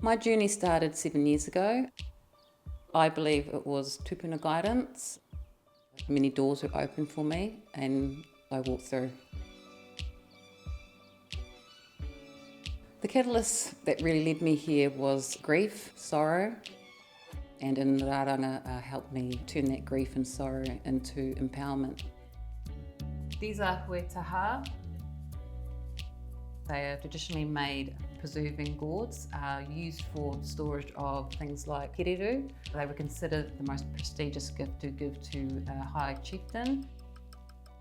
My journey started 7 years ago. I believe it was tupuna guidance. Many doors were open for me and I walked through. The catalyst that really led me here was grief, sorrow, and in Rāranga helped me turn that grief and sorrow into empowerment. These are huetaha. They are traditionally made preserving gourds, used for storage of things like kereru. They were considered the most prestigious gift to give to a high chieftain.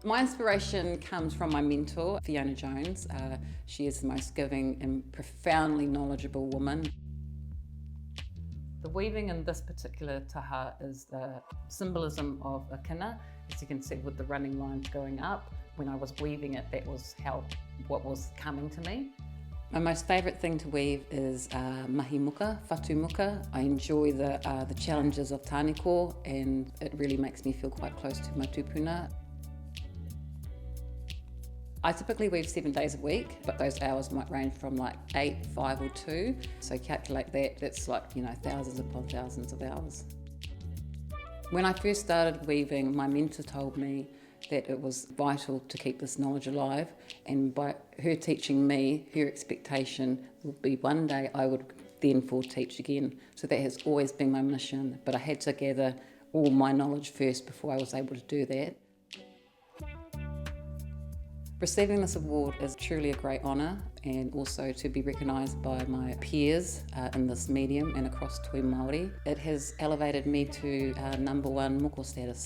My inspiration comes from my mentor, Fiona Jones. She is the most giving and profoundly knowledgeable woman. The weaving in this particular taha is the symbolism of a kina, as you can see with the running lines going up. When I was weaving it, that was what was coming to me. My most favourite thing to weave is mahi muka, whatu muka. I enjoy the challenges of taaniko, and it really makes me feel quite close to my tupuna. I typically weave 7 days a week, but those hours might range from like 8, 5 or 2. So calculate that, that's like, thousands upon thousands of hours. When I first started weaving, my mentor told me that it was vital to keep this knowledge alive, and by her teaching me, her expectation would be one day I would then teach again. So that has always been my mission, but I had to gather all my knowledge first before I was able to do that. Receiving this award is truly a great honour, and also to be recognised by my peers in this medium and across Tui Māori. It has elevated me to #1 muka status.